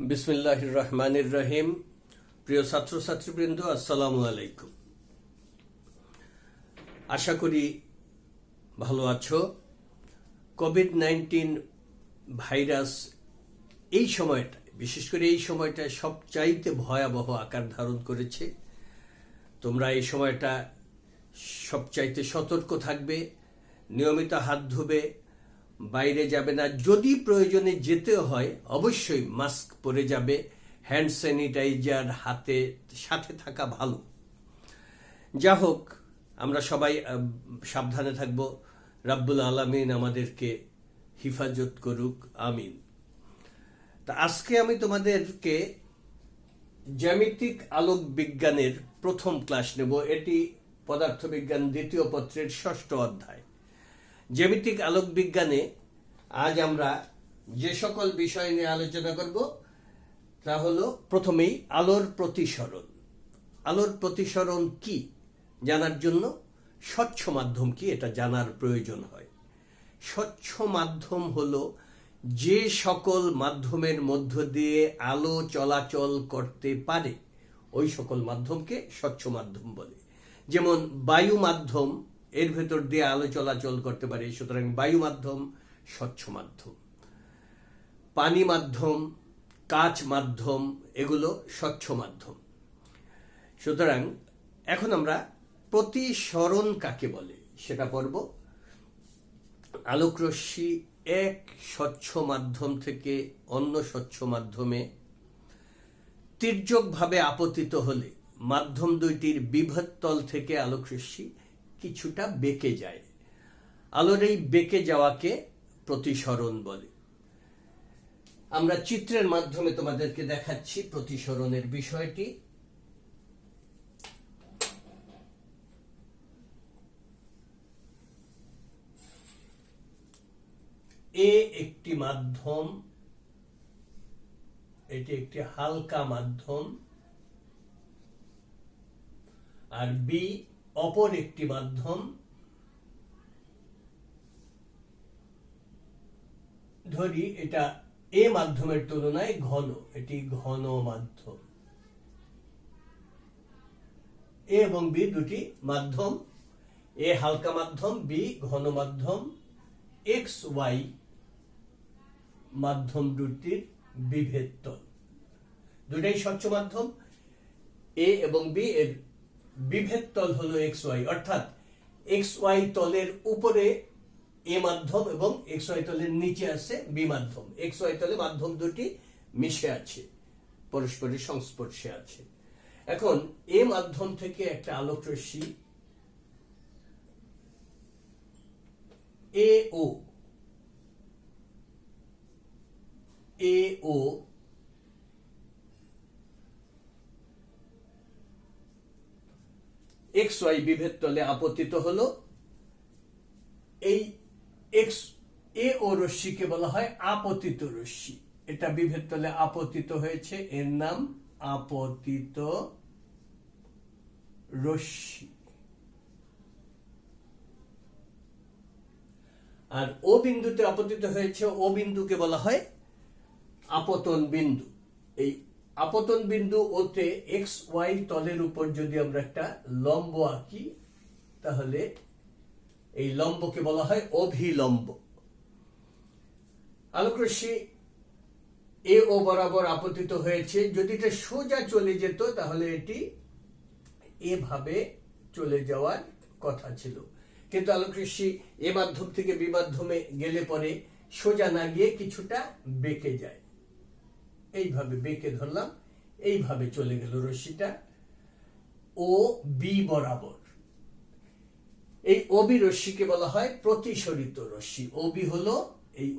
বিসমিল্লাহির রহমানির রহিম। প্রিয় ছাত্রছাত্রীবৃন্দ, আসসালামু আলাইকুম। আশা করি ভালো আছো। কোভিড-19 ভাইরাস এই সময়টা, বিশেষ করে এই সময়টা সবচাইতে ভয়াবহ আকার ধারণ করেছে। তোমরা এই সময়টা সবচাইতে সতর্ক থাকবে, নিয়মিত হাত ধুবে, বাইরে যাবে না, যদি প্রয়োজনে যেতে হয় অবশ্যই মাস্ক পরে যাবে, হ্যান্ড স্যানিটাইজার হাতে সাথে থাকা ভালো। যা হোক, আমরা সবাই সাবধানে থাকব। রাব্বুল আলামিন আমাদেরকে হিফাজত করুক, আমিন। তা আজকে আমি তোমাদেরকে জ্যামিতিক আলোক বিজ্ঞানের প্রথম ক্লাস নেব। এটি পদার্থবিজ্ঞান দ্বিতীয় পত্রের 6ষ্ঠ অধ্যায়। জ্যামিতিক আলোক বিজ্ঞানে আজ আমরা যে সকল বিষয় নিয়ে আলোচনা করব তা হলো, প্রথমেই আলোর প্রতিসরণ। আলোর প্রতিসরণ কি জানার জন্য স্বচ্ছ মাধ্যম কি এটা জানার প্রয়োজন হয়। স্বচ্ছ মাধ্যম হলো যে সকল মাধ্যমের মধ্য দিয়ে আলো চলাচল করতে পারে, ওই সকল মাধ্যমকে স্বচ্ছ মাধ্যম বলে। যেমন বায়ু মাধ্যম, এর ভেতর দিয়ে আলো চলাচল করতে পারে, সুতরাং বায়ু মাধ্যম স্বচ্ছ মাধ্যম। পানি মাধ্যম, কাঁচ মাধ্যম, এগুলো স্বচ্ছ মাধ্যম। সুতরাং এখন আমরা প্রতিসরণ কাকে বলে সেটা পড়ব। আলোকরশ্মি এক স্বচ্ছ মাধ্যম থেকে অন্য স্বচ্ছ মাধ্যমে তির্যকভাবে আপতিত হলে মাধ্যম দুইটির বিভব তল থেকে আলোকরশ্মি কিছুটা বেঁকে যায়। আলোর এই বেঁকে যাওয়াকে প্রতিসরণ বলে। আমরা চিত্রের মাধ্যমে তোমাদেরকে দেখাচ্ছি প্রতিসরণের বিষয়টি। এ একটি মাধ্যম, এটি একটি হালকা মাধ্যম, আর বি অপর একটি মাধ্যম। ধরি এটা এ মাধ্যমের তুলনায় ঘন, এটি ঘন মাধ্যম। এ এবং বি দুটি মাধ্যম, এ হালকা মাধ্যম, বি ঘন মাধ্যম। এক্স ওয়াই মাধ্যম দুটির বিভেদ তল, দুটাই স্বচ্ছ মাধ্যম। এ এবং বি এর বিভেদ তল হলো এক্স ওয়াই, অর্থাৎ এক্স ওয়াই তলের উপরে এ মাধ্যম এবং এক্স ওয়াই তলের নিচে আছে বি মাধ্যম। এক্স ওয়াই তলে মাধ্যম দুটি মিশে আছে, পরস্পরের সংস্পর্শে আছে। এখন এ মাধ্যম থেকে একটা আলোক রশ্মি এ ও এক্স ওয়াই বিভেদ তলে আপতিত হলো। এই এক্স এ ও রশ্মিকে বলা হয় আপতিত রশ্মি। এটা বিভেদ তলে আপতিত হয়েছে, এর নাম আপতিত রশ্মি। আর ও বিন্দুতে আপতিত হয়েছে, ও বিন্দুকে বলা হয় আপতন বিন্দু। এই আপতন বিন্দু ওতে এক্স ওয়াই তলের উপর যদি আমরা একটা লম্ব আঁকি, তাহলে এই লম্বকে বলা হয় অভিলম্ব। আলোকরশ্মি এ ও বরাবর আপতিত হয়েছে। যদি এটা সোজা চলে যেত তাহলে এটি এভাবে চলে যাওয়ার কথা ছিল, কিন্তু আলোকরশ্মি এ মাধ্যম থেকে বি মাধ্যমে গেলে পরে সোজা না গিয়ে কিছুটা বেঁকে যায়। এইভাবে বেঁকে ধরলাম, এইভাবে চলে গেল রশ্মিটা ও বি বরাবর। এই ওবি রশ্মিকে বলা হয় প্রতিসরিত রশ্মি।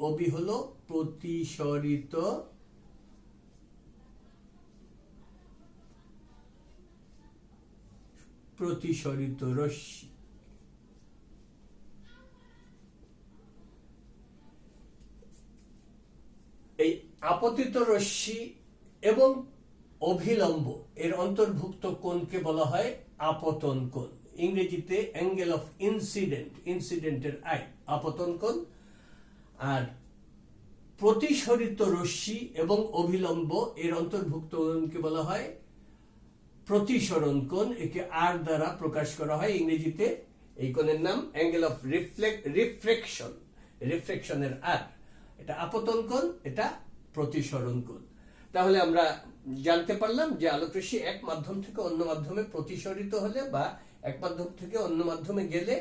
ওবি হলো প্রতিসরিত রশ্মি। এই আপতিত রশ্মি এবং অভিলম্ব এর অন্তর্ভুক্ত কোণকে বলা হয় আপতন কোণ। ইংরেজিতে অ্যাঙ্গেল অফ ইনসিডেন্ট, ইনসিডেন্টের আই আপতন কোণ। আর প্রতিসরিত রশ্মি এবং অভিলম্ব এর অন্তর্ভুক্ত কোণকে বলা হয় প্রতিসরণ কোণ। একে আর দ্বারা প্রকাশ করা হয় ইংরেজিতে। এই কোণের নাম অ্যাঙ্গেল অফ রিফ্রেকশন, রিফ্রেকশনের আর। এটা আপতন কোণ, এটা প্রতিসরণ কোণ। তাহলে আমরা জানতে পারলাম যে আলোকরশ্মি এক মাধ্যম থেকে অন্য মাধ্যমে প্রতিসরিত হলে বা এক মাধ্যম থেকে অন্য মাধ্যমে গেলে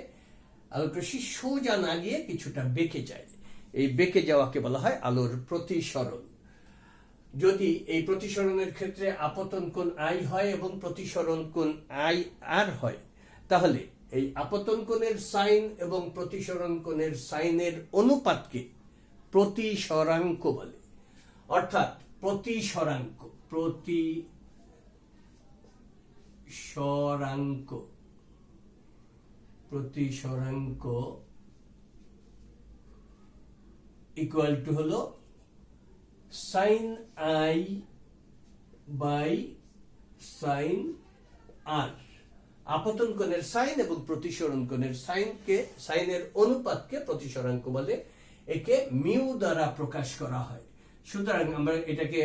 আলোকরশ্মি সোজা না গিয়ে কিছুটা বেঁকে যায়। এই বেঁকে যাওয়াকে বলা হয় আলোর প্রতিসরণ। যদি এই প্রতিসরণের ক্ষেত্রে আপতন কোণ আই হয় এবং প্রতিসরণ কোণ আই আর হয়, তাহলে এই আপতন কোণের সাইন এবং প্রতিসরণ কোণের সাইনের অনুপাতকে প্রতিসরাঙ্ক বলে। অর্থাৎ প্রতিসরাঙ্ক ইকুয়াল টু হলো সাইন আই বাই সাইন আর। আপতন কোণের সাইন এবং প্রতিসরণ কোণের সাইনের অনুপাতকে প্রতিসরাঙ্ক বলে। একে মিউ দ্বারা প্রকাশ করা হয়। সুতরাং আমরা এটাকে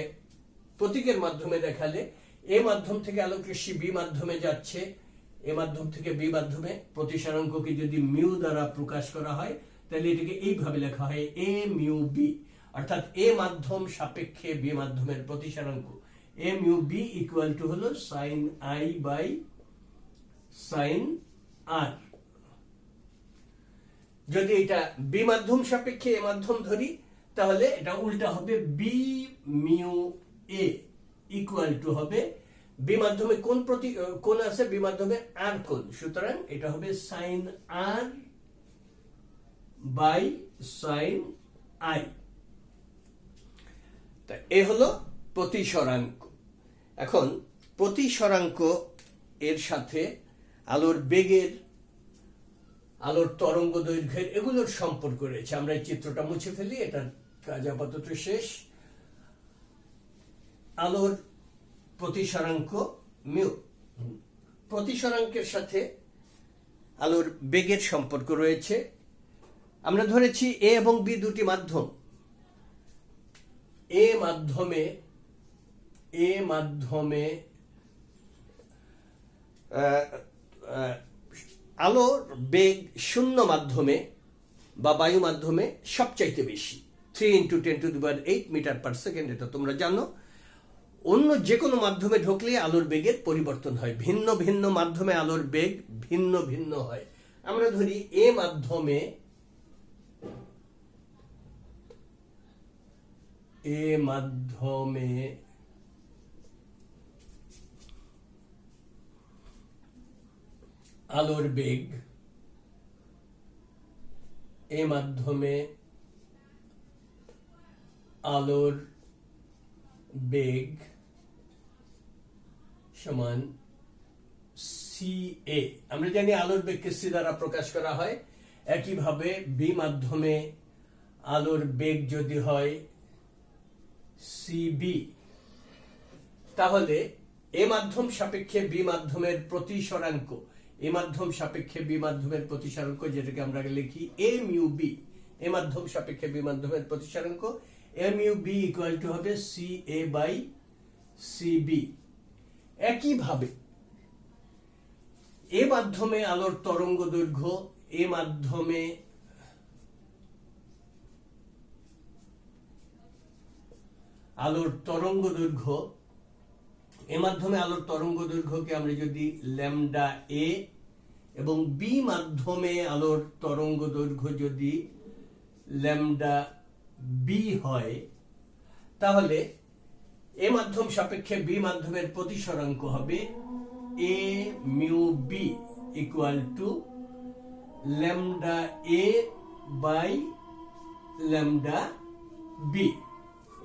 প্রতীকের মাধ্যমে দেখালে, এ মাধ্যম থেকে আলোকরশ্মি বি মাধ্যমে যাচ্ছে, এ মাধ্যম থেকে বি মাধ্যমে, প্রতিসরাঙ্ককে যদি মিউ দ্বারা প্রকাশ করা হয় তাহলে এটাকে এইভাবে লেখা হয় এ মিউ বি। অর্থাৎ এ মাধ্যম সাপেক্ষে বি মাধ্যমের প্রতিসরাঙ্ক A mu B equal to হলো sine I by sine R. যদি এটা বি মাধ্যম সাপেক্ষে এ মাধ্যম ধরি তাহলে এটা উল্টা হবে B mu A equal to হবে বি মাধ্যমে কোণ আছে, বি মাধ্যমে আর কোণ। সুতরাং এটা হবে sine r by sine i. তা এ হলো প্রতিসরাঙ্ক। এখন প্রতিসরাঙ্ক এর সাথে আলোর বেগের, আলোর তরঙ্গ দৈর্ঘ্যের, এগুলোর সম্পর্ক রয়েছে। আমরা এই চিত্রটা মুছে ফেলি, এটার কাজ আপাতত শেষ। আলোর প্রতিসরাঙ্ক মিউ, প্রতিসরাঙ্কের সাথে আলোর বেগের সম্পর্ক রয়েছে। আমরা ধরেছি এ এবং বি দুটি মাধ্যম। এ মাধ্যমে আলোর বেগ শূন্য মাধ্যমে বা বায়ু মাধ্যমে সবচাইতে বেশি, 3 × 10⁸ মিটার পার সেকেন্ড। এটা তোমরা জানো। অন্য যে কোনো মাধ্যমে ঢুকলে আলোর বেগের পরিবর্তন হয়। ভিন্ন ভিন্ন মাধ্যমে আলোর বেগ ভিন্ন ভিন্ন হয়। আমরা ধরি এ মাধ্যমে আলোর বেগ, এ মাধ্যমে আলোর বেগ সমান CA। আমরা জানি আলোর বেগকে সি দ্বারা প্রকাশ করা হয়। একইভাবে বি মাধ্যমে আলোর বেগ যদি হয় CB, তাহলে এ মাধ্যম সাপেক্ষে বি মাধ্যমের প্রতিসরাঙ্ক, এ মাধ্যম সাপেক্ষে বি মাধ্যমের প্রতিসরাঙ্ক, যেটাকে আমরা লিখি এ মিউ বি, এ মাধ্যম সাপেক্ষে বি মাধ্যমের প্রতিসরাঙ্ক A mu B equal to হবে CA বাই CB। একইভাবে এ মাধ্যমে আলোর তরঙ্গ দৈর্ঘ্য, এ মাধ্যমে আলোর তরঙ্গ দৈর্ঘ্য, এ মাধ্যমে আলোর তরঙ্গ দৈর্ঘ্যকে আমরা যদি ল্যামডা এ এবং বি মাধ্যমে আলোর তরঙ্গ দৈর্ঘ্য যদি ল্যামডা বি হয়, তাহলে এ মাধ্যম সাপেক্ষে বি মাধ্যমের প্রতিসরাঙ্ক হবে A mu B equal to lambda A by lambda B.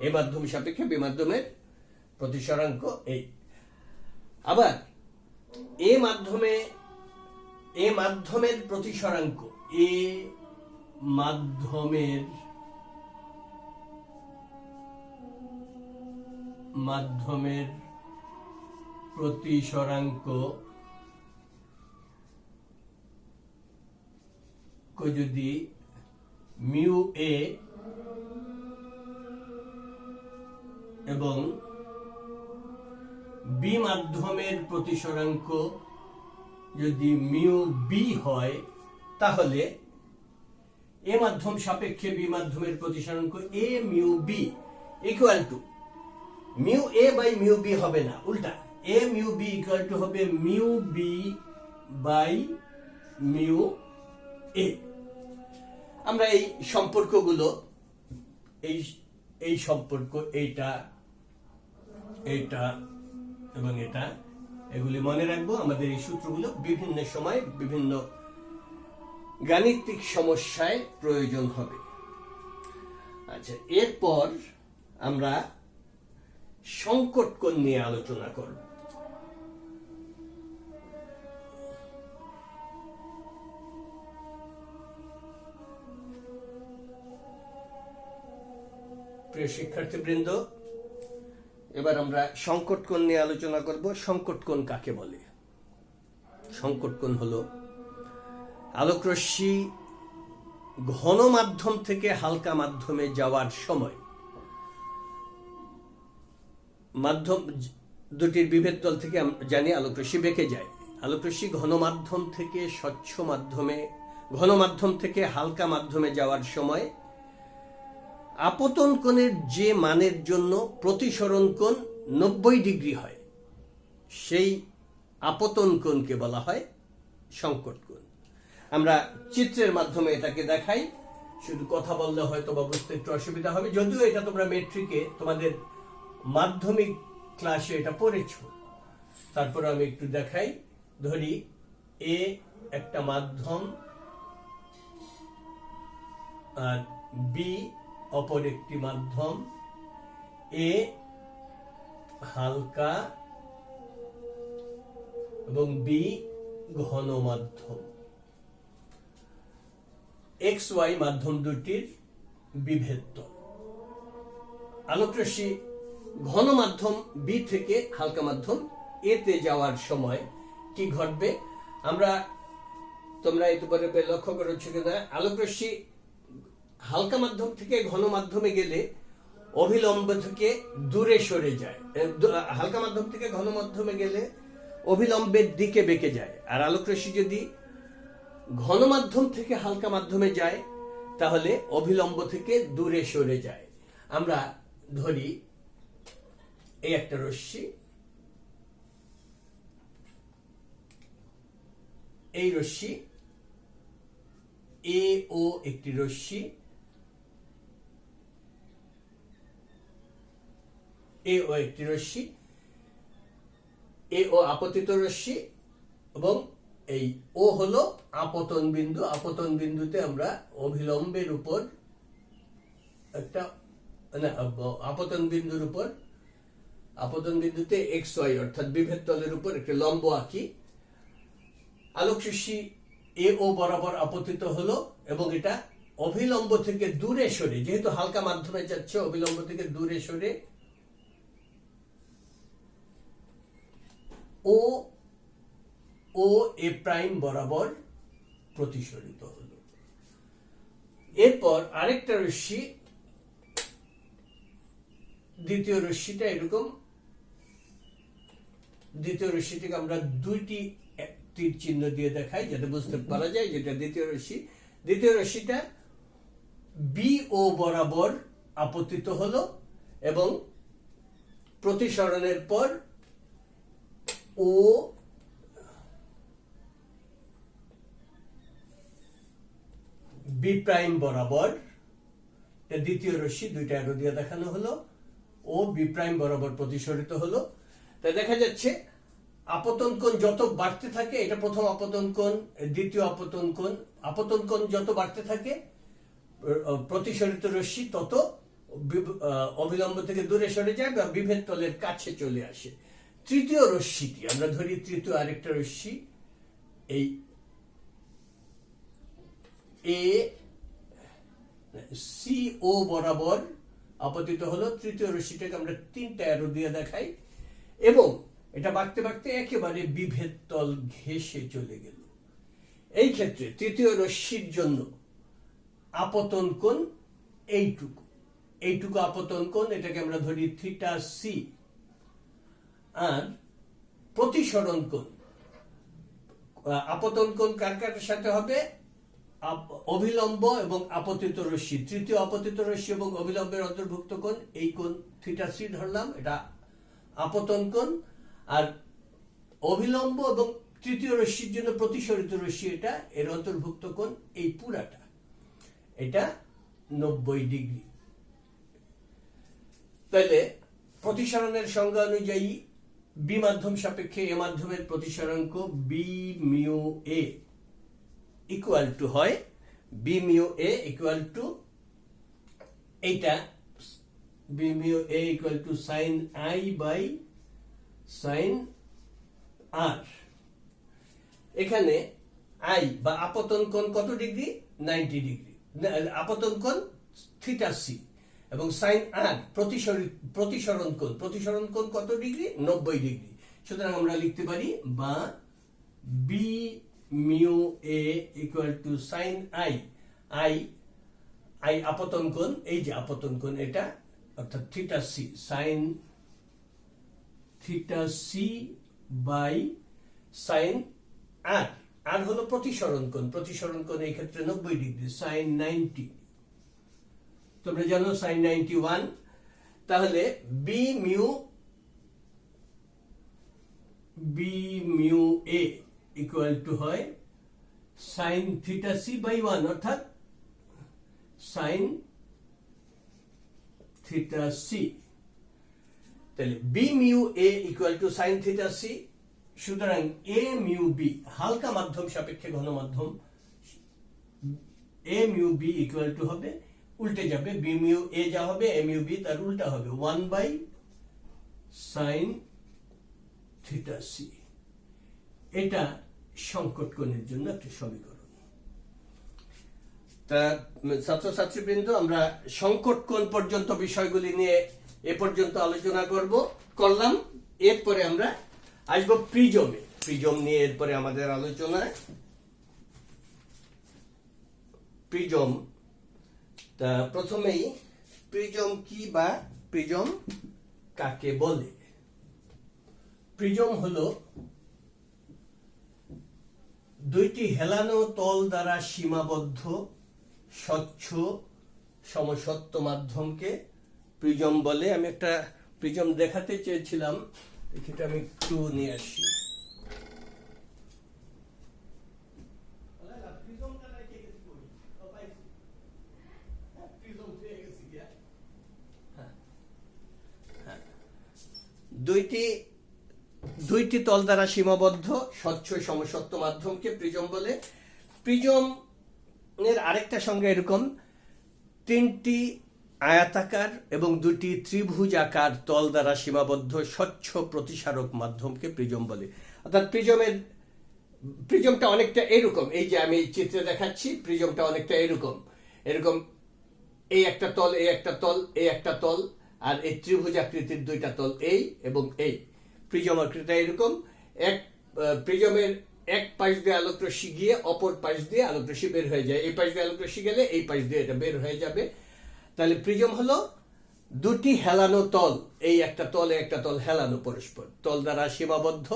A মাধ্যম সাপেক্ষে বি মাধ্যমের প্রতিসরাঙ্ক এই। আবার এ মাধ্যমের প্রতিসরাঙ্ক, এ মাধ্যমের প্রতিসরাঙ্ক যদি মিউ এ এবং বি মাধ্যমের প্রতিসরাঙ্ক যদি মিউ বি হয়, তাহলে এ মাধ্যম সাপেক্ষে বি মাধ্যমের প্রতিসরাঙ্ক A mu B equal to mu A by mu B হবে না, উল্টা A mu B equal to হবে mu B by mu A. আমরা এই সম্পর্কগুলো এই সম্পর্ক এইটা এবং এটা এগুলি মনে রাখবো। আমাদের এই সূত্রগুলো বিভিন্ন সময় বিভিন্ন গাণিতিক সমস্যায় প্রয়োজন হবে। আচ্ছা, এরপর আমরা সংকট কোণ নিয়ে আলোচনা করব। প্রিয় শিক্ষার্থীবৃন্দ, এবার আমরা সংকট কোণ নিয়ে আলোচনা করব। সংকট কোণ কাকে বলে? সংকট কোণ হলো আলোকরশ্মি ঘন মাধ্যম থেকে হালকা মাধ্যমে যাওয়ার সময় মাধ্যম দুটির বিভেদ তল থেকে জানি আলোকরশ্মি বেঁকে যায়। আলোকরশ্মি ঘন মাধ্যম থেকে স্বচ্ছ মাধ্যমে, ঘন মাধ্যম থেকে হালকা মাধ্যমে যাওয়ার সময় আপতন কোণের যে মানের জন্য প্রতিসরণ কোণ 90 ডিগ্রি হয়, সেই আপতন কোণকে বলা হয় সংকট কোণ। আমরা চিত্রের মাধ্যমে এটাকে দেখাই, শুধু কথা বললে হয়তো বা বুঝতে একটু অসুবিধা হবে, যদিও এটা তোমরা মেট্রিকে তোমাদের মাধ্যমিক ক্লাসে এটা পড়েছ। তারপর আমি একটু দেখাই। ধরি এ একটা মাধ্যম আর বি অপর একটি মাধ্যম, এ হালকা এবং বি ঘন মাধ্যম। এক্স ওয়াই মাধ্যম দুটির বিভেদ তল। আলোকরশ্মি ঘন মাধ্যম বি থেকে হালকা মাধ্যম এ তে যাওয়ার সময় কি ঘটবে? তোমরা এতবারে লক্ষ্য করেছো কিনা, আলোকরশ্মি হালকা মাধ্যম থেকে ঘন মাধ্যমে গেলে অভিলম্ব থেকে দূরে সরে যায়। হালকা মাধ্যম থেকে ঘন মাধ্যমে গেলে অভিলম্বের দিকে বেঁকে যায়। আর আলোকরশ্মি যদি ঘন মাধ্যম থেকে হালকা মাধ্যমে যায়, তাহলে অভিলম্ব থেকে দূরে সরে যায়। আমরা ধরি এই একটা রশ্মি, এই রশ্মি এ ও একটি রশ্মি, এ ও একটি রশ্মি, এ ও আপতিত রশ্মি এবং এই ও হলো আপতন বিন্দু। আপতন বিন্দুতে আমরা অভিলম্বের উপর একটা আপতন বিন্দুতে এক্স ওয়াই অর্থাৎ বিভেদ তলের উপর একটা লম্ব আঁকি। আলোকরশ্মি এ ও বরাবর আপতিত হলো এবং এটা অভিলম্ব থেকে দূরে সরে, যেহেতু হালকা মাধ্যমে যাচ্ছে, অভিলম্ব থেকে দূরে সরে ও এ প্রাইম বরাবর প্রতিসরিত হলো। এরপর আরেকটা রশ্মি, দ্বিতীয় রশ্মিটা এরকম, দ্বিতীয় রশ্মিটিকে আমরা দুইটি তীর চিহ্ন দিয়ে দেখাই যাতে বুঝতে পারা যায় যেটা দ্বিতীয় রশ্মি। দ্বিতীয় রশ্মিটা বি ও বরাবর আপতিত হলো এবং প্রতিসরণের পর ও বি প্রাইম বরাবর, দ্বিতীয় রশ্মি দুইটা অ্যারো দিয়ে দেখানো হলো, ও বি প্রাইম বরাবর প্রতিসরিত হলো। তাই দেখা যাচ্ছে আপতন কোণ যত বাড়তে থাকে, এটা প্রথম আপতন কোণ, দ্বিতীয় আপতন কোণ যত বাড়তে থাকে, প্রতিসরিত রশ্মি তত অবিলম্ব থেকে দূরে সরে যায় বা বিভেদ তলের কাছে চলে আসে। তৃতীয় রশ্মিটি আমরা ধরি, তৃতীয় আরেকটা রশ্মি এই এ সি ও বরাবর আপতিত হলো। তৃতীয় রশ্মিটাকে আমরা তিনটা অ্যারো দিয়ে দেখাই এবং এটা বাড়তে বাড়তে একেবারে বিভেদ তল ঘেঁষে চলে গেল। এই ক্ষেত্রে তৃতীয় রশ্মির জন্য আপতন কোণ এইটুকু, এইটুকু আপতন কোণ, এটাকে আমরা ধরি থিটা সি। আর প্রতিসরণ কোণ, আপতন কোণ কার কার সাথে হবে? অভিলম্ব এবং আপতিত রশ্মি, তৃতীয় আপতিত রশ্মি এবং অভিলম্বের অন্তর্ভুক্ত কোণ, এই কোণ থিটা সি ধরলাম, এটা আপতন কোণ। আর অভিলম্ব এবং তৃতীয় রশ্মির জন্য প্রতিসরিত রশ্মি, এটা এর অন্তর্ভুক্ত কোণ, এই পুরাটা, এটা 90 ডিগ্রি। তাহলে প্রতিসরণের সংজ্ঞা অনুযায়ী বি মাধ্যম সাপেক্ষে এ মাধ্যমের প্রতিসরাঙ্ক B mu A equal to হয়, B mu A equal to এইটা, B mu A equal to sine I by sine R. এখানে আই বা আপতন কোণ কত ডিগ্রি? 90 ডিগ্রি। আপতন কোণ থিটা সি এবং সাইন আর প্রতিসরণ কোণ, প্রতিসরণ কোণ কত ডিগ্রি? 90 ডিগ্রি। সুতরাং আমরা লিখতে পারি বা B mu A equal to sine I, I I আপতন কোণ, এই যে আপতন কোণ এটা, অর্থাৎ theta C, sine theta C by sine R. R হলো প্রতিসরণ কোণ, প্রতিসরণ কোণ এই ক্ষেত্রে 90 ডিগ্রি, সাইন 90। তোমরা জানো সাইন 91। তাহলে B mu A equal to হয় সাইন থিটা সি বাই 1, অর্থাৎ সাইন থিটা সি। তাহলে B mu A equal to sine theta C. সুতরাং এ মিউ বি, হালকা মাধ্যম সাপেক্ষে ঘন মাধ্যম, A mu B equal to হবে, উল্টে যাবে, বি মিউ এ যা হবে এ মিউ বি তার উল্টা হবে, 1 বাই সাইন থিটা সি। এটা সংকট কোণের জন্য একটা সমীকরণ। তা ছাত্রছাত্রীবৃন্দ, আমরা সংকট কোণ পর্যন্ত বিষয়গুলি নিয়ে এ পর্যন্ত আলোচনা করলাম। এরপরে আমরা আসবো প্রিজমে। প্রিজম নিয়ে এরপরে আমাদের আলোচনা। প্রিজম, তা প্রথমেই প্রিজম কি বা প্রিজম কাকে বলে? প্রিজম হলো দুইটি হেলানো তল দ্বারা সীমাবদ্ধ স্বচ্ছ সমসত্ব মাধ্যমকে প্রিজম বলে। আমি একটা প্রিজম দেখাতে চেয়েছিলাম, এটা আমি একটু নিয়ে আসি। দুইটি তল দ্বারা সীমাবদ্ধ স্বচ্ছ সমসত্ব মাধ্যমকে প্রিজম বলে। প্রিজমের আরেকটা সংজ্ঞা এরকম: তিনটি আয়তাকার এবং দুটি ত্রিভুজাকার তল দ্বারা সীমাবদ্ধ স্বচ্ছ প্রতিসারক মাধ্যমকে প্রিজম বলে। অর্থাৎ প্রিজমটা অনেকটা এরকম, এই যে আমি চিত্রে দেখাচ্ছি, প্রিজমটা অনেকটা এরকম, এই একটা তল, এই একটা তল, এই একটা তল, আর এই ত্রিভুজাকৃতির দুইটা তল, এই এবং এই। প্রিজম আকৃতিটা এরকম। প্রিজমের এক পাশ দিয়ে আলোক রশ্মি গিয়ে অপর পাশ দিয়ে আলোক রশ্মি বের হয়ে যায়, এই পাশ দিয়ে আলোক রশ্মি গেলে এই পাশ দিয়ে এটা বের হয়ে যাবে। তাহলে প্রিজম হলো দুটি হেলানো তল, এই একটা তল, একটা তল হেলানো পরস্পর, তল দ্বারা সীমাবদ্ধ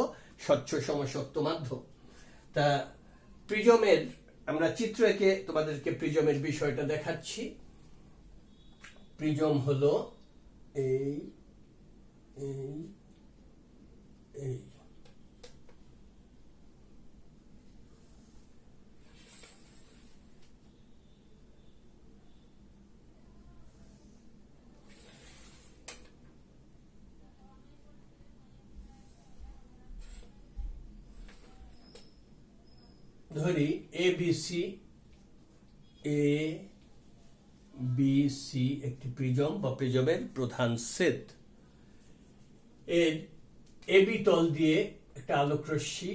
স্বচ্ছ সমসত্ব মাধ্যম। তা প্রিজমের আমরা চিত্র এঁকে তোমাদেরকে প্রিজমের বিষয়টা দেখাচ্ছি। প্রিজম হলো এই ধরি এবিসি, একটি প্রিজম বা প্রিজমের প্রধান সেট। এর এবি তল দিয়ে একটা আলোক রশ্মি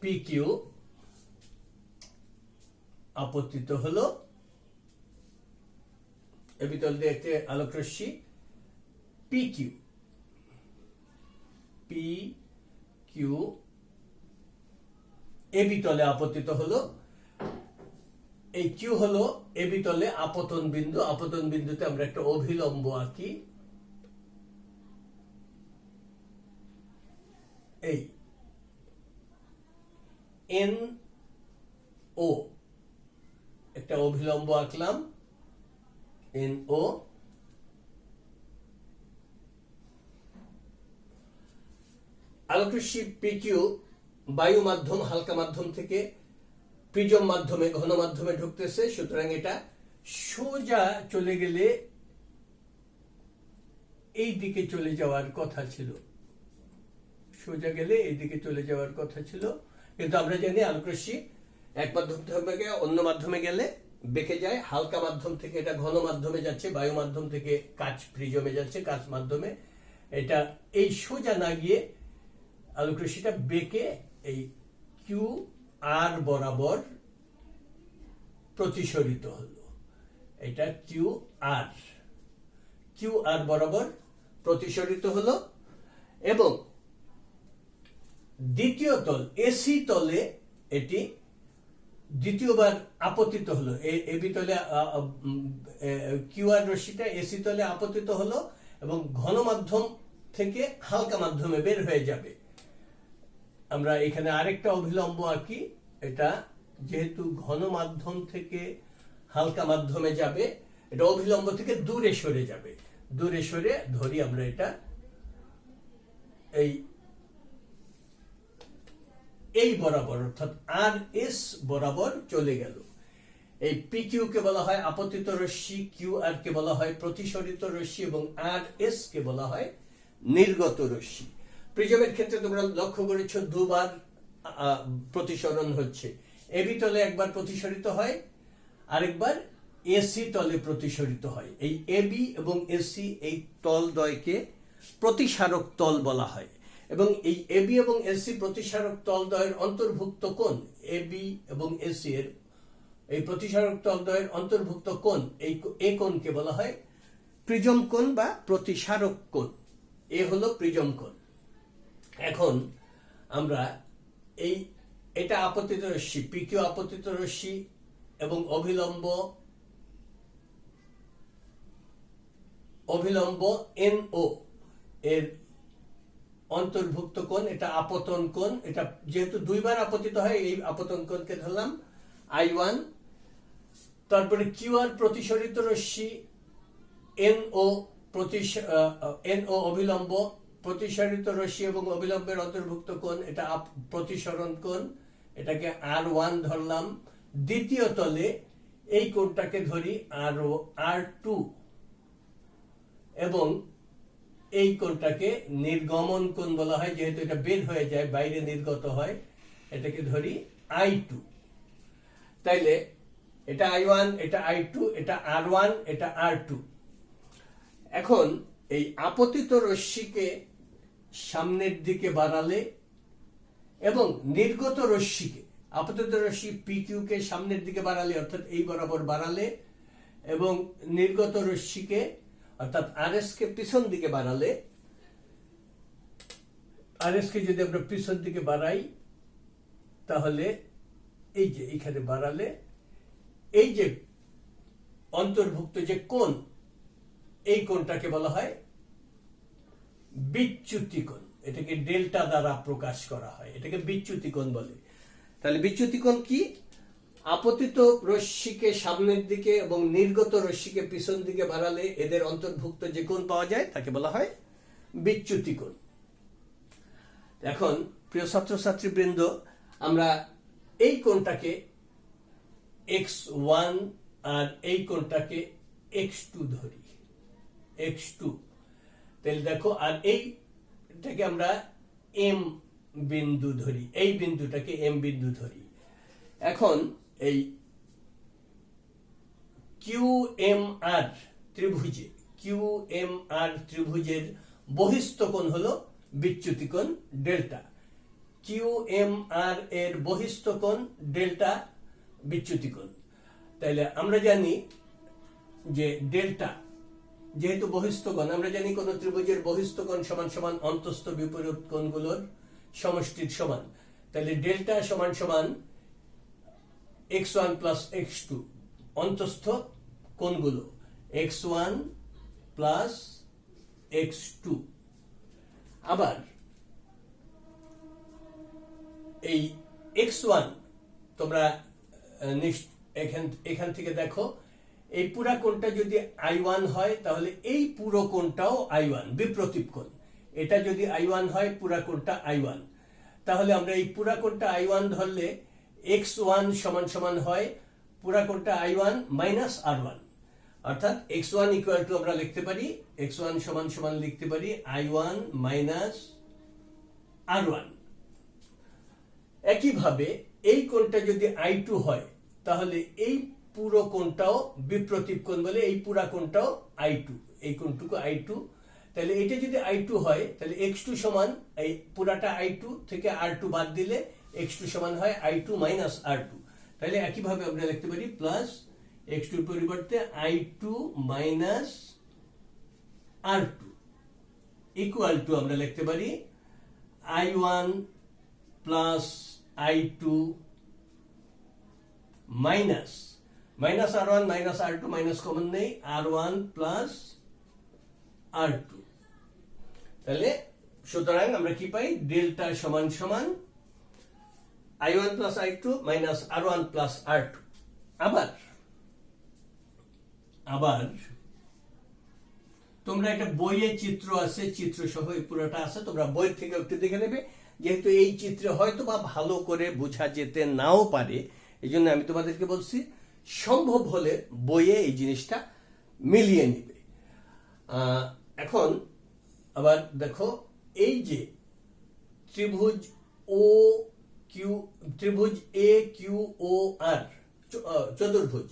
পি কিউ আপতিত হলো, এবি তল দিয়ে একটা আলোক রশ্মি পি কিউ এবি তলে আপতিত হলো। এই কিউ হলো এবি তলে আপতন বিন্দু। আপতন বিন্দুতে আমরা একটা অভিলম্ব আঁকি, এই এন ও একটা অভিলম্ব আঁকলাম, এন ও। আলোকরশ্মি পিকিউ বায়ু মাধ্যম, হালকা মাধ্যম থেকে প্রিজম মাধ্যমে, ঘন মাধ্যমে ঢুকতেছে। সুতরাং এটা সোজা চলে গেলে এই দিকে চলে যাওয়ার কথা ছিল, সোজা গেলে এই দিকে চলে যাওয়ার কথা ছিল। কিন্তু আমরা জানি আলোকরশ্মি এক মাধ্যম থেকে অন্য মাধ্যমে গেলে বেঁকে যায়। হালকা মাধ্যম থেকে এটা ঘন মাধ্যমে যাচ্ছে, বায়ু মাধ্যম থেকে কাচ প্রিজমে যাচ্ছে, কাচ মাধ্যমে। এটা এই সোজা না গিয়ে আলোকরশ্মিটা বেঁকে এই কিউ আর বরাবর প্রতিসরিত হলো। এটা কিউ আর বরাবর প্রতিসরিত হলো এবং দ্বিতীয় তল এসি তলে এটি দ্বিতীয়বার আপতিত হলো। এবি তলে কিউ আর রশ্মিটা এসি তলে আপতিত হলো এবং ঘন মাধ্যম থেকে হালকা মাধ্যমে বের হয়ে যাবে। আমরা এখানে আরেকটা অভিলম্ব আঁকি। এটা যেহেতু ঘন মাধ্যম থেকে হালকা মাধ্যমে যাবে, এটা অভিলম্ব থেকে দূরে সরে যাবে। দূরে সরে ধরি আমরা এটা এই বরাবর, অর্থাৎ আর এস বরাবর চলে গেল। এই পি কিউ কে বলা হয় আপতিত রশ্মি, কিউ আর কে বলা হয় প্রতিসরিত রশ্মি এবং আর এস কে বলা হয় নির্গত রশ্মি। প্রিজমের ক্ষেত্রে তোমরা লক্ষ্য করেছো দুবার প্রতিসরণ হচ্ছে। এবি তলে একবার প্রতিসরিত হয়, আরেকবার এসি তলে প্রতিসরিত হয়। এই এবি এবং এসি এই তল দ্বয়কে প্রতিসারক তল বলা হয় এবং এই এবি এবং এসি প্রতিসারক তল দ্বয়ের অন্তর্ভুক্ত কোণ, এবি এবং এসি এর এই প্রতিসারক তল দ্বয়ের অন্তর্ভুক্ত কোণ, এই কোণকে বলা হয় প্রিজম কোণ বা প্রতিসারক কোণ। এ হলো প্রিজম কোণ। এখন আমরা এটা আপতিত রশ্মি, পিকিউ আপতিত রশ্মি এবং অভিলম্ব এন ও এর অন্তর্ভুক্ত কোণ, এটা আপতন কোণ। এটা যেহেতু দুইবার আপতিত হয়, এই আপতন কোণকে ধরলাম I1। তারপরে কিউ আর প্রতিসরিত রশ্মি, এন ও অভিলম্ব, প্রতিসরিত রশ্মি এবং অভিলম্বের অন্তর্ভুক্ত কোণ, এটা প্রতিসরণ কোণ, এটাকে R1 ধরলাম। দ্বিতীয় তলে এই কোণটাকে ধরি R2 এবং এই কোণটাকে নির্গমন কোণ বলা হয়, যেহেতু এটা বের হয়ে যায়, বাইরে নির্গত হয়, এটাকে ধরি I2। তাইলে এটা I1, এটা I2, এটা R1, এটা R2। এখন এই আপতিত রশ্মিকে সামনের দিকে বাড়ালে এবং নির্গত রশ্মিকে, আপতিত রশ্মি পিকিউ কে সামনের দিকে বাড়ালে অর্থাৎ এই বরাবর বাড়ালে এবং নির্গত রশ্মিকে অর্থাৎ আরএস কে পিছন দিকে বাড়ালে, আরএস কে যদি আমরা পিছন দিকে বাড়াই তাহলে এই যে এখানে বাড়ালে এই যে অন্তর্ভুক্ত যে কোণ, এই কোণটাকে বলা হয় বিচ্যুতি কোণ। এটাকে ডেল্টা দ্বারা প্রকাশ করা হয়, এটাকে বিচ্যুতি কোণ বলে। তাহলে বিচ্যুতি কোণ কি? আপতিত রশ্মিকে সামনের দিকে এবং নির্গত রশ্মিকে পিছন দিকে বাড়ালে এদের অন্তর্ভুক্ত যে কোণ পাওয়া যায় তাকে বলা হয় বিচ্যুতি কোণ। এখন প্রিয় ছাত্রছাত্রীবৃন্দ, আমরা এই কোণটাকে x1 আর এই কোণটাকে x2 ধরি, x2। তাহলে দেখো, আর এইটাকে আমরা এম বিন্দু ধরি, এই বিন্দুটাকে এম বিন্দু ধরি। এখন এই QMR ত্রিভুজের বহিস্থ কোণ হলো বিচ্যুতি কোণ ডেল্টা। QMR এর বহিস্থ কোণ ডেল্টা বিচ্যুতি কোণ। তাইলে আমরা জানি যে ডেল্টা যেহেতু বহিস্থ কোণ, আমরা জানি কোন ত্রিভুজের বহিস্থ কোণ সমান সমান অন্তস্থ বিপরীত কোণগুলোর সমষ্টির সমান। তাহলে ডেল্টা সমান সমান x1 প্লাস x2 অন্তস্থ কোণগুলো x1 প্লাস x2। আবার এই x1 তোমরা এখান থেকে দেখো, এই পুরা কোণটা যদি I1 হয় তাহলে এই পুরো কোণটাও I1, বিপ্রতীপ কোণ। এটা যদি I1 হয়, পুরা কোণটা I1, তাহলে আমরা এই পুরা কোণটা I1 ধরলে x1 সমান সমান হয় পুরা কোণটা I1 মাইনাস R1, অর্থাৎ x1 ইকুয়াল টু আমরা লিখতে পারি, x1 সমান সমান লিখতে পারি I1 মাইনাস R1। একইভাবে এই কোণটা যদি I2 হয় তাহলে এই পুরো কোণটাও বিপ্রতীপ কোণ বলে এই পুরা কোণটাও I2, এই কোণটুকু I2। তাহলে এটা যদি I2 হয় তাহলে x2 সমান, এই পুরাটা I2 থেকে R2 বাদ দিলে x2 সমান হয় I2 মাইনাস R2। তাহলে একইভাবে আমরা লিখতে পারি প্লাস x2 এর পরিবর্তে I2 minus R2 equal to আমরা লিখতে পারি I1 plus I2 minus R1 minus R2, minus common নেই, R1 প্লাস R2। তাহলে সুতরাং আমরা কি পাই, ডেল্টা সমান সমান I1 plus I2 minus R1 plus R2। আবার তোমরা একটা বইয়ে চিত্র আছে, চিত্র সহ এই পুরোটা আছে, তোমরা বই থেকে একটু দেখে নেবে, যেহেতু এই চিত্রে হয়তো বা ভালো করে বোঝা যেতে নাও পারে, এই জন্য আমি তোমাদেরকে বলছি সম্ভব হলে বইয়ে এই জিনিসটা মিলিয়ে নিবে। এখন আবার দেখো, এই যে ত্রিভুজ এ কিউ ও আর, চতুর্ভুজ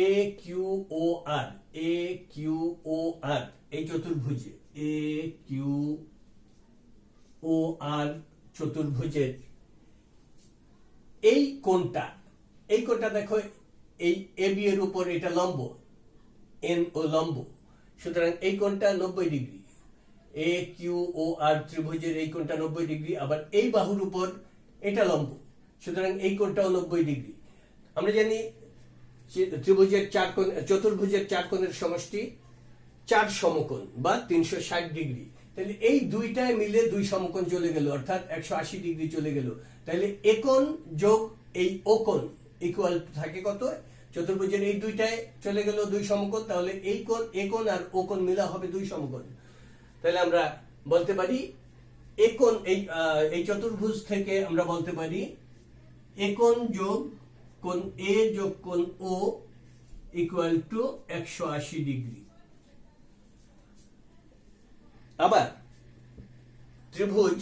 এ কিউ ও আর, এই চতুর্ভুজে চতুর্ভুজের এই কোণটা দেখো, এই এবি এর উপর এটা লম্ব, এন ও লম্ব, সুতরাং এই কোণটা 90 ডিগ্রি। এ কিউ ও আর ত্রিভুজের এই কোণটা 90 ডিগ্রি, আবার এই বাহুর উপর এটা লম্ব, সুতরাং এই কোণটাও 90 ডিগ্রি। আমরা জানি চতুর্ভুজের চার কোণের সমষ্টি 4 সমকোণ বা 360 ডিগ্রি। তাহলে এই দুইটায় মিলে 2 সমকোণ চলে গেল, অর্থাৎ 180 ডিগ্রি চলে গেল। তাহলে একোণ যোগ এই ওকোণ ইকুয়াল থাকে কত, চতুর্ভুজের এই দুইটায় চলে গেল 2 সমকোণ, তাহলে এই কোণ, একোণ আর ওকোণ মিলা হবে 2 সমকোণ। তাহলে আমরা বলতে পারি একোণ, এই চতুর্ভুজ থেকে আমরা বলতে পারি একোণ যোগ কোণ এ যোগ কোণ ও ইকুয়াল টু 180 ডিগ্রি। আবার ত্রিভুজ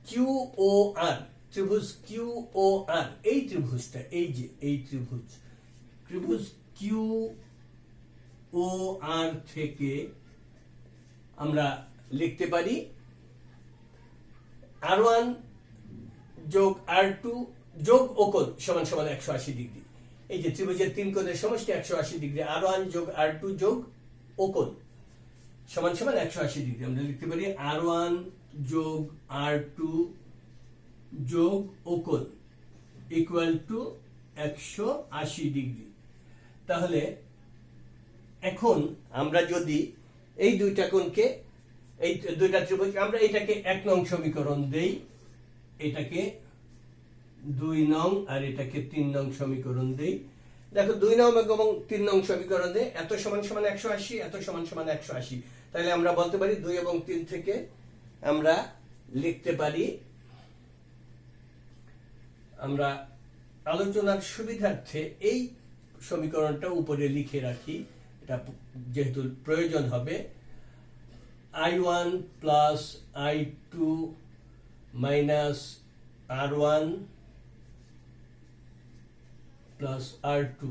কিউ ও আর, এই ত্রিভুজটা, এই ত্রিভুজ কিউ ও আর থেকে আমরা লিখতে পারি R1 যোগ R2 যোগ ওকোণ সমান সমান 180 ডিগ্রি। এই যে ত্রিভুজের 3 কোণের সমষ্টি 180 ডিগ্রি, R1 যোগ R2 যোগ ওকোণ সমান সমান 180 ডিগ্রি। আমরা লিখতে পারি R1 যোগ R2 যোগ ওকোণ ইকুয়াল টু 180 ডিগ্রি। তাহলে এখন আমরা যদি এই দুইটা কোণকে, এই দুইটা ত্রিভুজ, আমরা এটাকে 1 নং সমীকরণ দেই, এটাকে 2 নং আর এটাকে 3 নং সমীকরণ দেই। দেখো 2 নং এবং 3 নং সমীকরণে এত সমান সমান 180, এত সমান সমান 180। তাহলে আমরা বলতে পারি 2 এবং 3 থেকে আমরা লিখতে পারি, আমরা আলোচনার সুবিধার্থে এই সমীকরণটা উপরে লিখে রাখি, এটা যেহেতু প্রয়োজন হবে, I1 plus I2 minus R1 plus R2,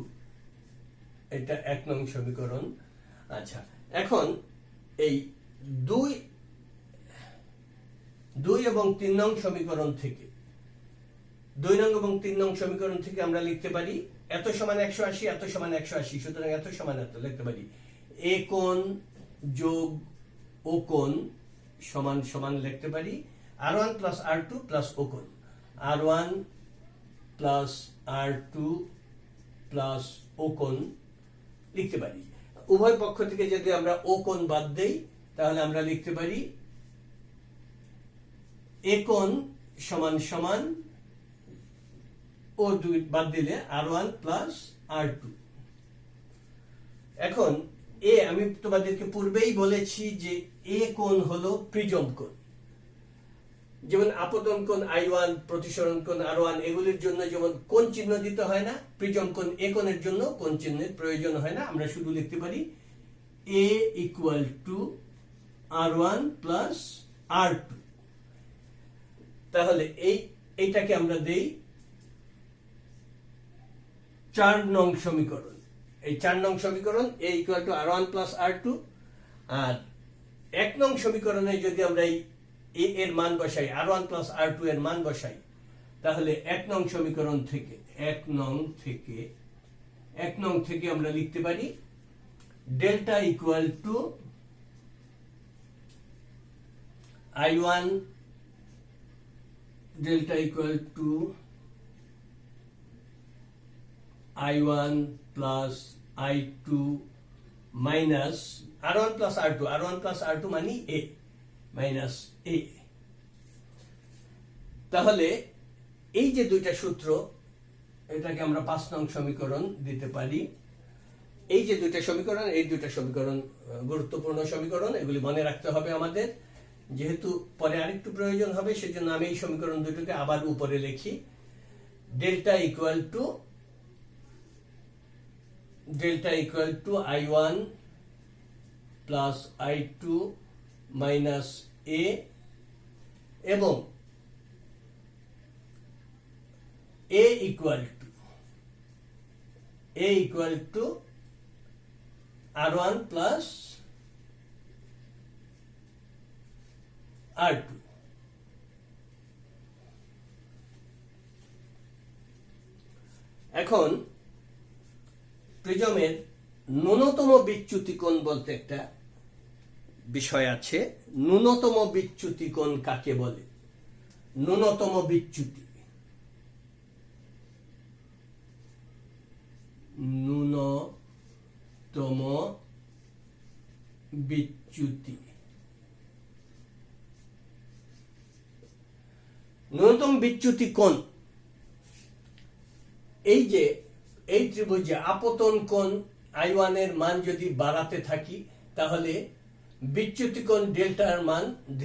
এটা 1 নং সমীকরণ। আচ্ছা, এখন এই 2 এবং 3 নং সমীকরণ থেকে, 2 নং এবং 3 নং সমীকরণ থেকে আমরা লিখতে পারি এত সমান 180, এত সমান 180, সুতরাং এত সমান এত লিখতে পারি। এ কোণ যোগ ও কোণ সমান সমান লিখতে পারি R1 প্লাস R2 প্লাস ও কোণ, R1 প্লাস R2 প্লাস ও কোণ লিখতে পারি। উভয় পক্ষ থেকে যদি আমরা ও কোণ বাদ দেই তাহলে আমরা লিখতে পারি এ কোণ সমান সমান ও দুই বাদ দিলে R1 প্লাস R2। এখন আমি তোমাদেরকে পূর্বেই বলেছি যে এ কোণ হলো প্রিজম কোণ। যেমন আপতন কোণ I1, প্রতিসরণ কোণ R1 এগুলির জন্য যেমন কোণ চিহ্ন দিতে হয় না, প্রিজম কোণ এ কোণের জন্য কোণ চিহ্নের প্রয়োজন হয় না। আমরা শুধু লিখতে পারি A equal to R1 plus R2। তাহলে এইটাকে আমরা দেই 4 নং সমীকরণ। এই 4 নং সমীকরণ A equal to R1 plus R2। আর 1 নং সমীকরণে যদি আমরা এই A এর মান বসাই, R1 প্লাস R2 এর মান বসাই, তাহলে 1 নং সমীকরণ থেকে 1 নং থেকে আমরা লিখতে পারি delta equal to I1 delta equal to I1 plus I2 minus R1 plus R2, R1 plus R2 মানে A মাইনাস A। তাহলে এই যে দুইটা সূত্র, এটাকে আমরা 5 নং সমীকরণ দিতে পারি। এই যে দুইটা সমীকরণ, এই দুইটা সমীকরণ গুরুত্বপূর্ণ সমীকরণ, এগুলি মনে রাখতে হবে আমাদের। যেহেতু পরে আরেকটু প্রয়োজন হবে সেজন্য আমি এই সমীকরণ দুটোকে আবার উপরে লিখি। Delta equal to I1 plus I2 minus A এবং A equal to R1 plus R2। এখন প্রিজমের ন্যূনতম বিচ্যুতি কোণ বলতে একটা বিষয় আছে। ন্যূনতম বিচ্যুতি কোণ কাকে বলে? ন্যূনতম বিচ্যুতি, ন্যূনতম বিচ্যুতি, ন্যূনতম বিচ্যুতি কোণ এই যে এই ত্রিভুজে আপতন কোণ I1 এর মান যদি বাড়াতে থাকি তাহলে বিচ্যুতি কোণ ডেল্টার মান